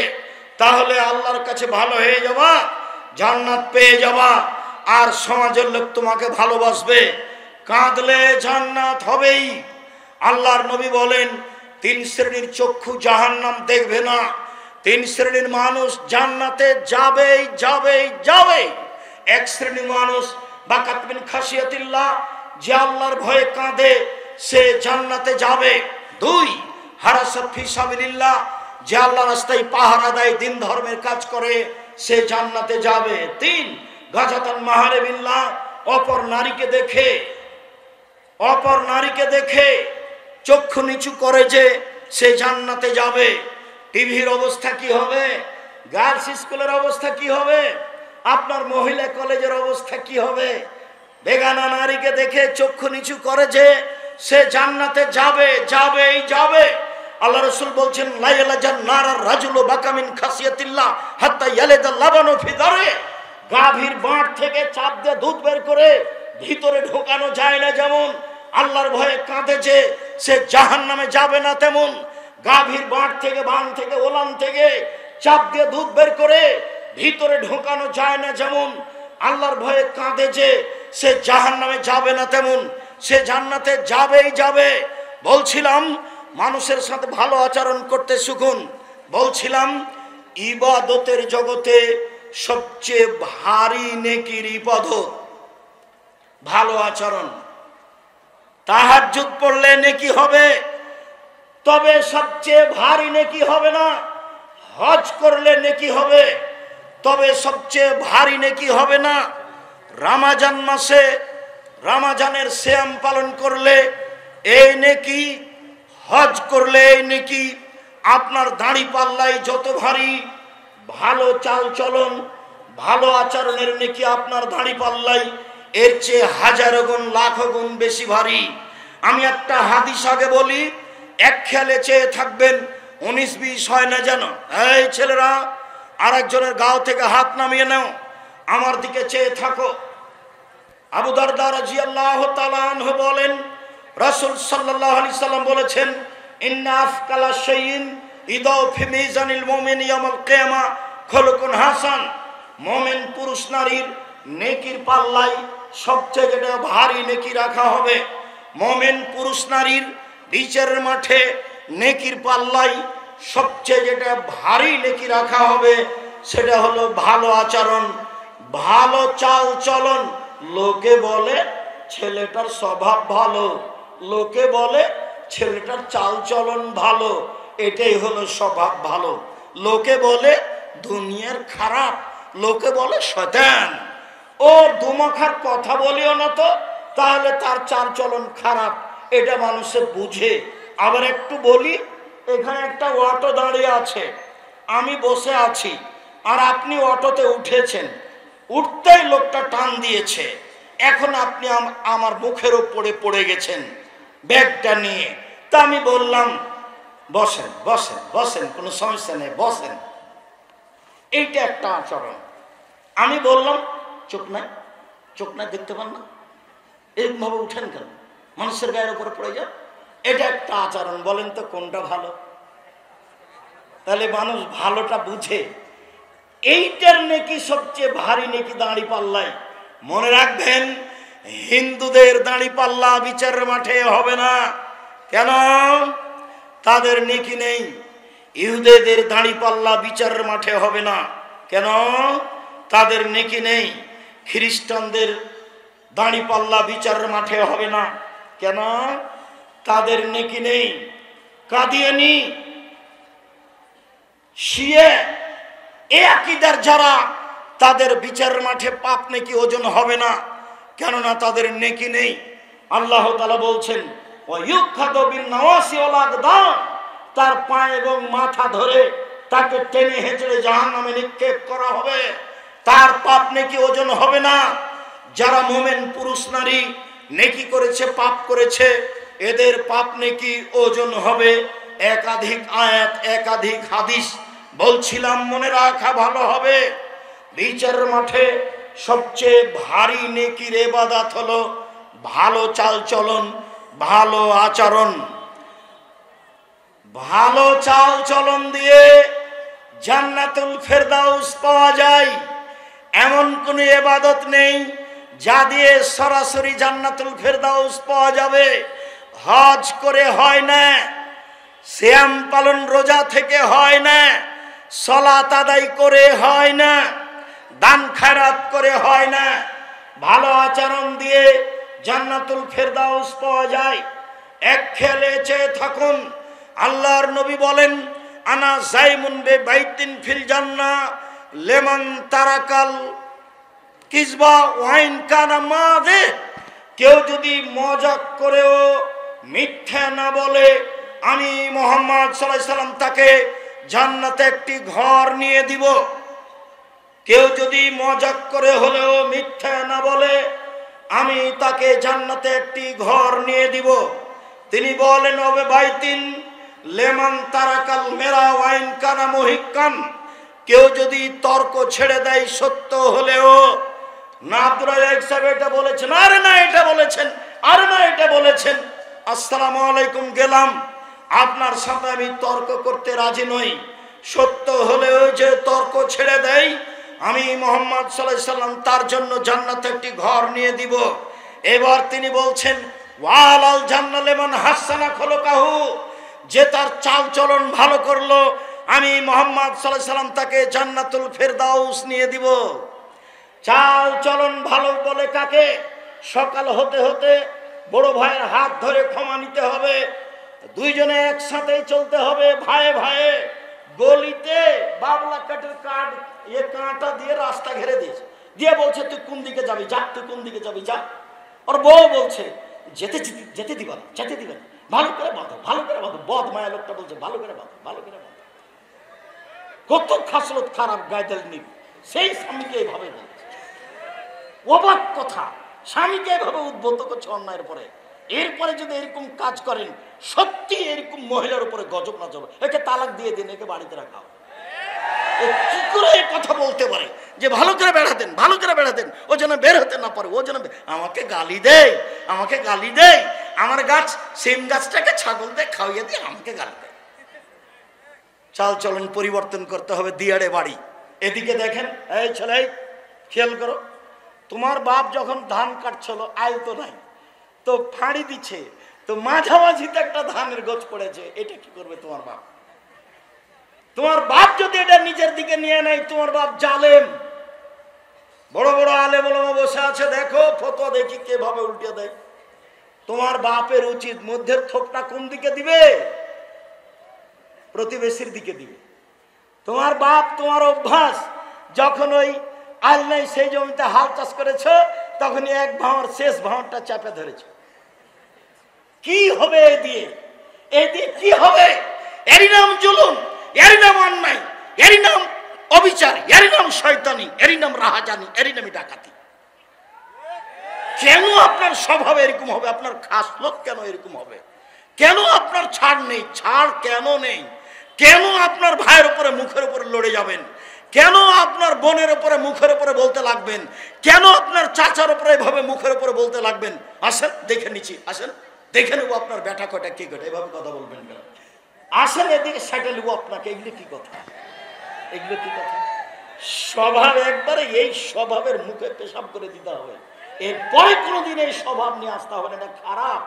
তাহলে আল্লাহর কাছে ভালো হয়ে যাওয়া, জান্নাত পেয়ে যাওয়া, আর সমাজের লোক তোমাকে ভালোবাসবে। কাঁদলে জান্নাত হবেই। আল্লাহর নবী বলেন 3 শ্রেণীর চক্ষু জাহান্নাম দেখবে না, 3 শ্রেণীর মানুষ জান্নাতে যাবেই যাবেই যাবে। 1 শ্রেণীর মানুষ বাকাত মিন খাশিয়াতিল্লাহ, যে আল্লাহর ভয়ে কাঁদে, সে জান্নাতে যাবে। 2, হারাসাত ফি সাবিলিল্লাহ, যে আল্লাহর রাস্তায় পাহারা দেয়, দিন ধর্মের কাজ করে, সে জান্নাতে যাবে। 3, গাজাতান মাহারিবিল্লাহ, অপর নারীকে দেখে চক্ষু নিচু করে, যে সে জান্নাতে যাবে। টিভির অবস্থা কি হবে, গার্লস স্কুলের অবস্থা কি হবে, আপনার মহিলা কলেজের অবস্থা কি হবে? বেগানা নারীকে দেখে চক্ষু নিচু করে, যে সে জান্নাতে যাবে যাবেই যাবে। আল্লাহ রাসূল বলছেন লা ইয়ালাজান নারার রাজুলু বাকামিন খাসিয়াতিল্লাহ হাত্তা ইয়ালিদা লাবানু ফি দারে, গাভীর বাঁট থেকে চাপ দিয়ে দুধ বের করে ভিতরে ঢোকানো যায় না, যেমন আল্লাহর ভয়ে কাঁদে যে সে জাহান্নামে যাবে না, তেমন গাভীর বাঁট থেকে, বান থেকে, ওলান থেকে চাপ দিয়ে দুধ বের করে ভিতরে ঢোকানো যায় না, যেমন আল্লাহর ভয়ে কাঁদে যে সে জাহান্নামে যাবে না, তেমন সে জান্নাতে যাবেই যাবে। বলছিলাম মানুষের সাথে ভালো আচরণ করতে শিখুন। বলছিলাম ইবাদতের জগতে সবচেয়ে ভারী নেকির ইবাদত ভালো আচরণ। তাহাজ্জুদ পড়লে নেকি হবে, তবে সবচেয়ে ভারী নেকি হবে না। হজ করলে নেকি হবে, তবে সবচেয়ে ভারী নেকি হবে না। রমজান মাসে রমজানের সিয়াম পালন করলে এই নেকি, হজ করলে এই নেকি। আপনার দাড়ি পাল্লাই যত ভারী, ভালো চাল চলন, ভালো আচরণের নেকি আপনার দাড়ি পাল্লাই এর চেয়ে হাজারো গুণ, লাখো গুণ বেশি ভারী। আমি একটা হাদিস আগে বলি, এক খেয়ালে চেয়ে থাকবেন, 19-20 হয় না যেন। এই ছেলেরা, আরেকজনের গাও থেকে হাত নামিয়ে নাও, আমার দিকে চেয়ে থাকো। আবু দারদা রাদিয়াল্লাহু তাআলা আনহু বলেন, রাসূল সাল্লাল্লাহু আলাইহি সাল্লাম বলেছেন, ইন্না আফকালা শাইইন ইদাউ ফি মিজানিল মুমিন ইয়াউমাল কিয়ামা খুলুকুন হাসান। মুমিন পুরুষ নারীর নেকির পাল্লায় সবচেয়ে যেটা ভারী নেকি রাখা হবে, মুমিন পুরুষ নারীর বিচারের মাঠে নেকির পাল্লায় সবচেয়ে যেটা ভারী নেকি রাখা হবে, সেটা হলো ভালো আচরণ, ভালো চাল চলন। লোকে বলে ছেলেটার স্বভাব ভালো, লোকে বলে ছেলেটার চাল চলন ভালো, এটাই হলো স্বভাব ভালো। লোকে বলে দুনিয়ার খারাপ, লোকে বলে শয়তান। ও দুমাখার কথা বলিও না তো, তাহলে তার চাল চলন খারাপ, এটা মানুষে বুঝে। আবার একটু বলি, এখানে একটা অটো দাঁড়িয়ে আছে, আমি বসে আছি, আর আপনি অটোতে উঠেছেন, উঠতেই লোকটা টান দিয়েছে, এখন আপনি আমার মুখের উপরে পড়ে গেছেন ব্যাগটা নিয়ে। তা আমি বললাম বসেন বসেন বসেন, কোনো সমস্যা নেই, বসেন। এইটা একটা আচরণ। আমি বললাম চোখ নাই, চোখ নাই, দেখতে পান না, এরকমভাবে উঠেন কেন, মানুষের গায়ের উপরে পড়ে যায়, এটা একটা আচরণ। বলেন তো কোনটা ভালো? তাহলে মানুষ ভালোটা বুঝে। এইটার নেকি সবচেয়ে ভারী নেকি দাঁড়ি পাল্লাই। মনে রাখবেন, হিন্দুদের দাঁড়ি পাল্লা বিচারের মাঠে হবে না। কেন? তাদের নেকি নেই। ইহুদিদের দাঁড়ি পাল্লা বিচারের মাঠে হবে না। কেন? তাদের নেকি নেই। খ্রিস্টানদের দাঁড়ি পাল্লা বিচারের মাঠে হবে না। কেন? তাদের নেকি নেই। কাদিয়ানি, শিয়া, এ আকীদার যারা, তাদের বিচারের মাঠে পাপ নেকি ওজন হবে না, কেননা তাদের নেকি নেই। আল্লাহ তাআলা বলছেন ওয়ায়ুখাযু বিন-নাওয়াসি ওয়াল আকদাম, তার পা এবং মাথা ধরে তাকে টেনে হেঁচড়ে জাহান্নামে নিক্ষেপ করা হবে, তার পাপ নেকি ওজন হবে না। যারা মুমিন পুরুষ নারী নেকি করেছে পাপ করেছে, এদের পাপ নেকি ওজন হবে। একাধিক আয়াত একাধিক হাদিস বলছিলাম, মনে রাখা ভালো হবে। বিচারের মাঠে সবচেয়ে ভারী নেকির ইবাদত হলো ভালো চালচলন, ভালো আচরণ। ভালো চালচলন দিয়ে জান্নাতুল ফেরদাউস পাওয়া যায়। এমন কোন ইবাদত নেই যা দিয়ে সরাসরি জান্নাতুল ফেরদাউস পাওয়া যাবে। হজ করে হয় না, সিয়াম পালন রোজা থেকে হয় না, সালাত আদায় করে হয় না, দান খায়রাত করে হয় না। ভালো আচরণ দিয়ে জান্নাতুল ফেরদাউস পাওয়া যায়। এক খেয়ালে চেয়ে থাকুন, আল্লাহর নবী বলেন, আনা জাইমুন বে বাইতিন ফিল জান্নাহ লেমান তারাকাল কিসবা ওয়াইন কানা মাযে। কেউ যদি মজাক করেও মিথ্যা না বলে, আমি মুহাম্মদ সাল্লাল্লাহু আলাইহি সাল্লাম তাকে জান্নাতে একটি ঘর নিয়ে দিব। কেউ যদি মজাক করে হলেও মিথ্যা না বলে, আমি তাকে জান্নাতে একটি ঘর নিয়ে দিব। তিনি বলেন, ওবে বাইতিন লেমান তারাকাল মেরা ওয়াইন কানা মুহিক্কান। কেউ যদি তর্ক ছেড়ে দেয় সত্য হলেও, না আব্দুর রাজ্জাক সাহেব এটা বলেছেন, আরে না এটা বলেছেন, আরে না এটা বলেছেন, আসসালামু আলাইকুম গেলাম, আপনার সাথে আমি তর্ক করতে রাজি নই। সত্য হলেও যে তর্ক ছেড়ে দেয়, আমি মুহাম্মদ সাল্লাল্লাহু আলাইহি সাল্লাম তার জন্য জান্নাতে একটি ঘর নিয়ে দিব। এবার তিনি বলছেন, ওয়ালাল জান্নাত লিমান হাসানা খুলুকাহু। যে তার চাল চলন ভালো করলো, আমি মুহাম্মদ সাল্লাল্লাহু আলাইহি সাল্লাম তাকে জান্নাতুল ফেরদাউস নিয়ে দিব। চাল চলন ভালো বলে কাকে? সকাল হতে হতে বড় ভাইয়ের হাত ধরে ক্ষমা নিতে হবে, দুইজনে একসাথে চলতে হবে, ভাইয়ে ভাইয়ে। গলিতে বাবলা কাঠের কাঠ কাঁটা দিয়ে রাস্তা ঘেরে দিয়েছে, দিয়ে বলছে তুই কোন দিকে যাবি যা, তুই কোন দিকে যাবি যা। ওর বউ বলছে যেতে যেতে দিবা না, যেতে দিবা না, ভালো করে বাঁধো, ভালো করে বাঁধো। বদ মায়া লোকটা বলছে ভালো করে বাঁধো, ভালো করে বাঁধো। কত খাসলত খারাপ গায়দাল নিব, সেই স্বামীকে এইভাবে বলছে। অবাক কথা, স্বামীকে এভাবে উদ্বুদ্ধ করছে অন্যায়ের পরে। এরপরে যদি এরকম কাজ করেন, সত্যি এরকম মহিলার উপরে গজব না যাবে, একে তালাক দিয়ে দিন, একে বাড়িতে রাখা হবে। কি করে কথা বলতে পারে যে ভালো করে বেড়াতেন, ভালো করে বেড়াতেন, ও যেন বের হতে না পারে, ও যেন আমাকে গালি দেয়, আমাকে গালি দেয়, আমার গাছ সেম গাছটাকে ছাগল দিয়ে খাওয়িয়ে দিয়ে আমাকে গালি দেয়। চাল চলন পরিবর্তন করতে হবে। দিয়াড়ে বাড়ি, এদিকে দেখেন, এই ছেলে খেয়াল করো, তোমার বাপ যখন ধান কাটছিল আয় তো নাই, তো ফাঁড়ি দিচ্ছে, তো মাঝামাঝিতে একটা ধানের গোছ পড়েছে, এটা কি করবে তোমার বাপ? তোমার বাপ যদি এটা নিজের দিকে নিয়ে নেয়, তোমার বাপ জালেম। বড় বড় আলেম ওলামা বসে আছে, দেখো ফতোয়া দেখি কিভাবে উল্টে দেয়। তোমার বাপের উচিত মধ্যের থোপটা কোন দিকে দিবে? প্রতিবেশীর দিকে দিবে। তোমার বাপ, তোমার অভ্যাস, যখন ওই আল নাই সেই জমিতে হাল চাষ করেছ, তখনই এক ভাঁড় শেষ ভাঁড়টা চাপে ধরেছ। কি হবে এ দিয়ে? এ দিয়ে কি হবে? এরই নাম জুলুম, এরই নাম অন্যায়, এরই নাম অবিচার, এরই নাম শয়তানি, এরই নাম রাহাজানি, এরই নামই ডাকাতি। কেন আপনার স্বভাব এরকম হবে? আপনার খাসলত কেন এরকম হবে? কেন আপনার ছাড় নেই? ছাড় কেন নেই? কেন আপনার ভাইয়ের উপরে মুখের উপরে লড়ে যাবেন? কেন আপনার বোনের উপরে মুখের উপরে বলতে লাগবেন? কেন আপনার চাচার উপরে এভাবে মুখের উপরে বলতে লাগবেন? আসেন দেখে নিচ্ছি, আসেন দেখে নেবো আপনার ব্যাটা কটা কি কটা, এভাবে কথা বলবেন কেন? আসেন এদিকে সাইডে নেবো আপনাকে। এগুলো কি কথা? এগুলো কি কথা? স্বভাব একবারে এই স্বভাবের মুখে পেশাব করে দিতে হবে। এরপরে কোনোদিন এই স্বভাব নিয়ে আসতে হবে না। এটা খারাপ,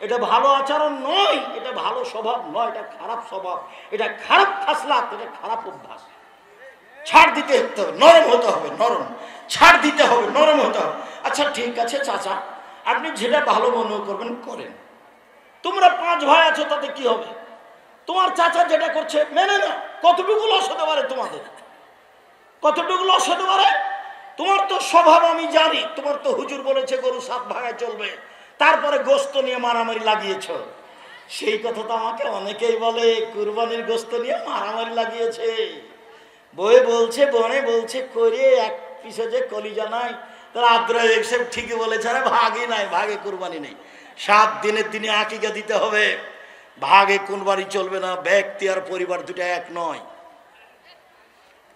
এটা ভালো আচরণ নয়, এটা ভালো স্বভাব নয়, এটা খারাপ স্বভাব, এটা খারাপ খাসলাত, এটা খারাপ অভ্যাস। ছাড় দিতে হবে, নরম হতে হবে, নরম ছাড় দিতে হবে, নরম হতে হবে। আচ্ছা ঠিক আছে চাচা, আপনি যেটা ভালো মনে করবেন করেন। তোমরা 5 ভাই আছো, তাতে কি হবে? তোমার চাচা যেটা করছে মেনে না। কতটুকু লস হতে পারে তোমাদের? কতটুকু লস হতে পারে? তোমার তো স্বভাব আমি জানি, তোমার তো হুজুর বলেছে গরু 7 ভাগায় চলবে, তারপরে গোস্ত নিয়ে মারামারি লাগিয়েছ। সেই কথা তো আমাকে অনেকেই বলে, কুরবানির গোস্ত নিয়ে মারামারি লাগিয়েছে। বয়ে বলছে, বনে বলছে, করে এক পিছে যে কলিজা নাই, তো তারা আব্দুর রাজ্জাক সাহেব ঠিকই বলেছে, আরে ভাগই নাই, ভাগে কুরবানি নেই। 7 দিনের দিনে আকিকা দিতে হবে, ভাগে কুরবানি চলবে না। ব্যক্তি আর পরিবার দুটো এক নয়।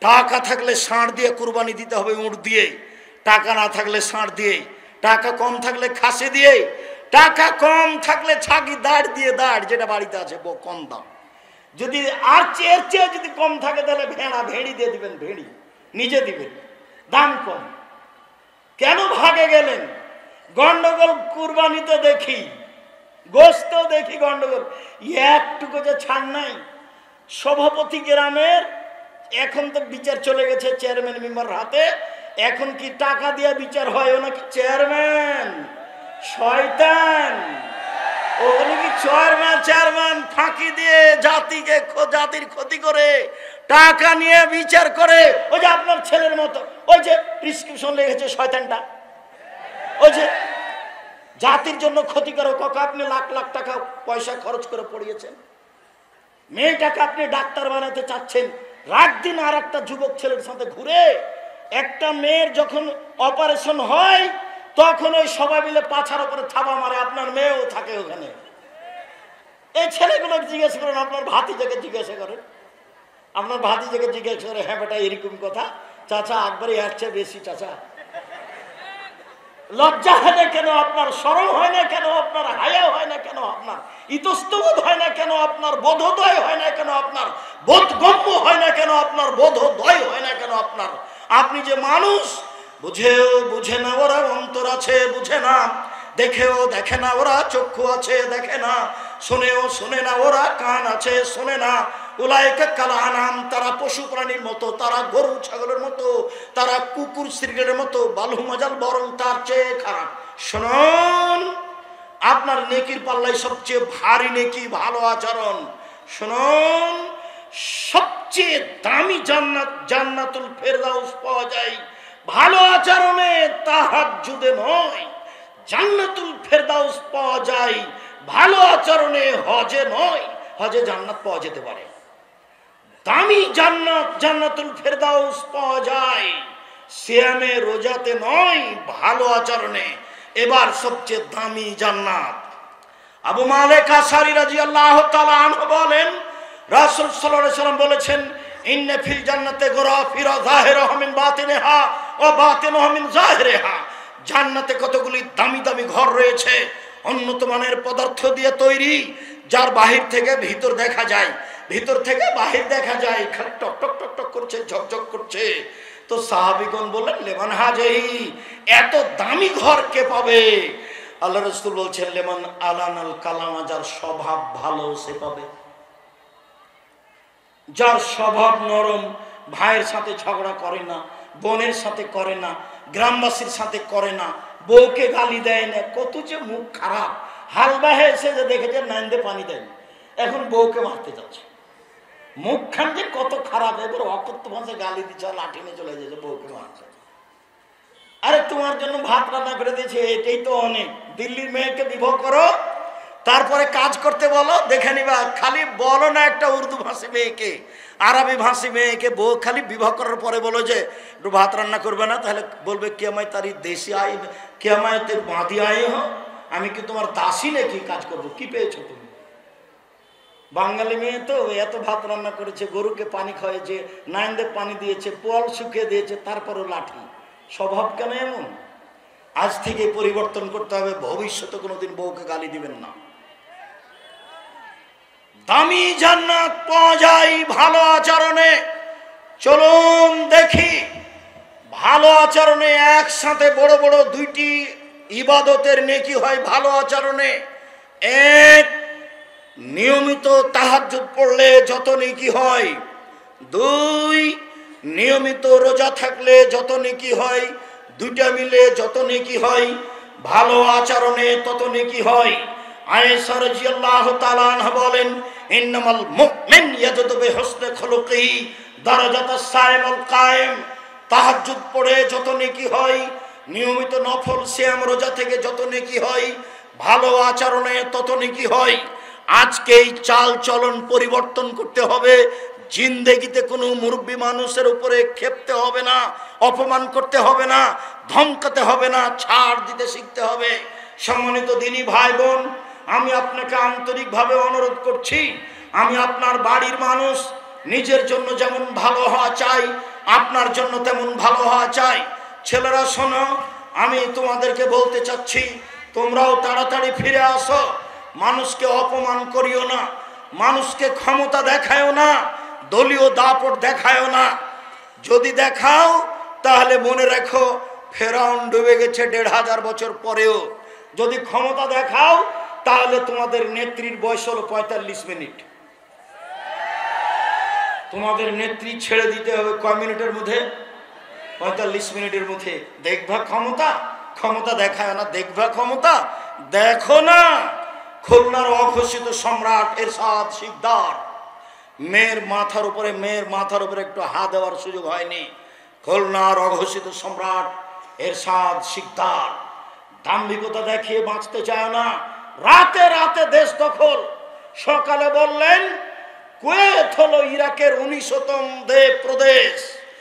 টাকা থাকলে ষাঁড় দিয়ে কুরবানি দিতে হবে, উট দিয়ে। টাকা না থাকলে ষাঁড় দিয়ে, টাকা কম থাকলে খাসি দিয়ে, টাকা কম থাকলে ছাগি দাঁড় দিয়ে, দাঁড় যেটা বাড়িতে আছে কম দাম। যদি আর চেয়ে যদি কম থাকে তাহলে ভেড়া, ভেড়ি দিয়ে দিবেন, ভেড়ি নিজে দিবেন, দাম কম। কেন ভাগে গেলেন? গন্ডগোল কুরবানিতে দেখি, গোস্ত দেখি গন্ডগোল, একটুকু যে ছাড় নাই। সভাপতি গ্রামের এখন তো বিচার চলে গেছে চেয়ারম্যান মেম্বার হাতে। এখন কি টাকা দিয়ে বিচার হয়? ও নাকি চেয়ারম্যান, শয়তান। ওগুলো কি চেয়ারম্যান ফাঁকি দিয়ে জাতির ক্ষতি করে টাকা নিয়ে বিচার করে। ওই যে আপনার ছেলের মতো, ওই যে প্রেসক্রিপশন লেগেছে শয়তানটা, ওই যে জাতির জন্য ক্ষতিকারক। আপনি লাখ লাখ টাকা পয়সা খরচ করে পড়িয়েছেন, মেয়েটাকে আপনি ডাক্তার বানাতে চাচ্ছেন, রাত দিন আর একটা যুবক ছেলের সাথে ঘুরে। একটা মেয়ের যখন অপারেশন হয় তখন ওই সবাই মিলে পাছার উপরে থাবা মারে, আপনার মেয়েও থাকে ওখানে। এই ছেলেগুলো জিজ্ঞেস করেন, আপনার ভাতিজাকে জিজ্ঞাসা করেন, আপনার ভাতিজাকে জিজ্ঞাসা করে, হ্যাঁ বেটা এরকম কথা, চাচা একবারই এর চেয়ে বেশি। চাচা লজ্জা হয় না কেন আপনার? শরম হয় না কেন আপনার? হায়া হয় না কেন আপনার? ইতস্তবোধ হয় না কেন আপনার? বোধোদয় হয় না কেন আপনার? বোধগম্য হয় না কেন আপনার? বোধোদয় হয় না কেন আপনার? আপনি যে মানুষ, বুঝেও বুঝে না ওরা, অন্তর আছে বুঝে না, দেখেও দেখে না ওরা, চক্ষু আছে দেখে না, শুনেও শুনে না ওরা, কান আছে শোনে না। উলাইকা কাল আনাম, তারা পশু প্রাণীর মতো, তারা গরু ছাগলের মতো, তারা কুকুর শৃগালের মতো, বালহু মাজাল, বরং তার চেয়ে খারাপ। শুনুন, আপনার নেকির পাল্লায় সবচেয়ে ভারী নেকি ভালো আচরণ। শুনুন, সবচেয়ে দামি জান্নাত, জান্নাতুল ফেরদাউস পাওয়া যায় ভালো আচরণে, তাহাজ্জুদে নয়। জান্নাতুল ফেরদাউস পাওয়া যায় ভালো আচরণে, হজে নয়। হজে জান্নাত পাওয়া যেতে পারে, দামি জান্নাত, জান্নাতুল ফেরদাউস পাওয়া যায় সিয়ামে, রোজাতে নয়, ভালো আচরণে। এবার সবচেয়ে দামি জান্নাত। আবু মালিক আশআরী রাদিয়াল্লাহু তাআলা আনহু বলেন, রাসূল সাল্লাল্লাহু আলাইহি ওয়াসাল্লাম বলেছেন, ইন্না ফিল জান্নাতি গরাফিরা যাহিরুহা মিন বাতিনিহা ওয়া বাতিনুহা মিন যাহিরিহা। জান্নাতে কতগুলি দামি দামি ঘর রয়েছে, উন্নত মানের পদার্থ দিয়ে তৈরি, যার বাহির থেকে ভিতর দেখা যায়, ভিতর থেকে বাহির দেখা যায়, খালি টক টক টক টক করছে, ঝকঝক করছে। তো সাহাবীগণ বললেন, লেমান হাজিহি, এত দামি ঘর কে পাবে? আল্লাহ রাসূল বলছেন, লেমান আলানাল কালামা, যার স্বভাব ভালো সে পাবে। যার স্বভাব নরম, ভাইয়ের সাথে ঝগড়া করে না, বোনের সাথে করে না, গ্রামবাসীর সাথে করে না, বউকে গালি দেয় না। কত যে মুখ খারাপ। হালবাহে এসে যে দেখেছে নাইন্দে পানি দেয়, এখন বউকে মারতে যাচ্ছে। মুখখান যে কত খারাপ, এবার অকথ্য ভাষায় গালি দিচ্ছে, লাঠি নিয়ে চলে যাচ্ছে, বউকে মারছে। আরে তোমার জন্য ভাত রান্না করে দিয়েছে, এটাই তো অনেক। দিল্লির মেয়েকে বিবাহ করো, তারপরে কাজ করতে বলো, দেখে নিবা। খালি বলো না একটা উর্দু ভাষী মেয়েকে, আরবি ভাষী মেয়েকে বউ খালি বিবাহ করার পরে বলো যে একটু ভাত রান্না করবে না, তাহলে বলবে কে আমায় তারি দেশি আই, কে আমায় তোর বাঁধি আয় হ, আমি কি তোমার দাসী নাকি কাজ করবো? কি পেয়েছো তুমি? বাঙালি মেয়ে তো এত ভাত রান্না করেছে, গরুকে পানি খাওয়াইছে, নাইনদের পানি দিয়েছে, পোয়াল শুকিয়ে দিয়েছে, তারপরও লাঠি। স্বভাব কেন এমন? আজ থেকে পরিবর্তন করতে হবে, ভবিষ্যতে কোনোদিন বউকে গালি দিবেন না। দামি জান্নাত পাওয়া যায় ভালো আচরণে। চলুন দেখি, ভালো আচরণে একসাথে বড় বড় দুইটি ইবাদতের নেকি হয় ভালো আচরণে। এক, নিয়মিত তাহাজ্জুদ পড়লে যত নেকি হয়। দুই, নিয়মিত রোজা থাকলে যত নেকি হয়। দুইটা মিলে যত নেকি হয়, ভালো আচরণে তত নেকি হয়। আয়েশা রাদিয়াল্লাহু তাআলা আনহা বলেন, ইন্নামাল মুমিন ইয়াজদু বিহুসনি খুলুকিহি দারাজাতাস সাইমুল কায়েম। তাহাজ্জুদ পড়ে যত নেকি হয়, নিয়মিত নফল সিয়াম রোজা থেকে যত নেকি হয়, ভালো আচরণে তত নেকি হয়। আজকে এই চাল চলন পরিবর্তন করতে হবে। জিন্দেগিতে কোনো মুরব্বী মানুষের উপরে ক্ষেপতে হবে না, অপমান করতে হবে না, ধমকাতে হবে না, ছাড় দিতে শিখতে হবে। সম্মানিত দিনী ভাই বোন, আমি আপনাকে আন্তরিকভাবে অনুরোধ করছি, আমি আপনার বাড়ির মানুষ, নিজের জন্য যেমন ভালো হওয়া চাই, আপনার জন্য তেমন ভালো হওয়া চাই। ছেলেরা শোনো, আমি তোমাদেরকে বলতে চাচ্ছি, তোমরাও তাড়াতাড়ি ফিরে আসো। মানুষকে অপমান করিও না, মানুষকে ক্ষমতা দেখায়ও না, দলীয় দাপট দেখায়ও না। যদি দেখাও তাহলে মনে রাখো ফেরাউন ডুবে গেছে 1500 বছর পরেও। যদি ক্ষমতা দেখাও তাহলে তোমাদের নেত্রীর বয়স হলো 45 মিনিট। তোমাদের নেত্রী ছেড়ে দিতে হবে কয় মিনিটের মধ্যে? 45 মিনিটের মধ্যে। দেখবা ক্ষমতা, ক্ষমতা দেখায় না, দেখবা ক্ষমতা, দেখো না। খুলনার অঘোষিত সম্রাট এরশাদ শিকদার, মেয়ের মাথার উপরে একটু হাত দেওয়ার সুযোগ হয়নি। খুলনার অঘোষিত সম্রাট এরশাদ শিকদার দাম্ভিকতা দেখিয়ে বাঁচতে চায় না, রাতে রাতে দেশ দখল। সকালে বললেন কুয়েত হলো ইরাকের 19তম প্রদেশ,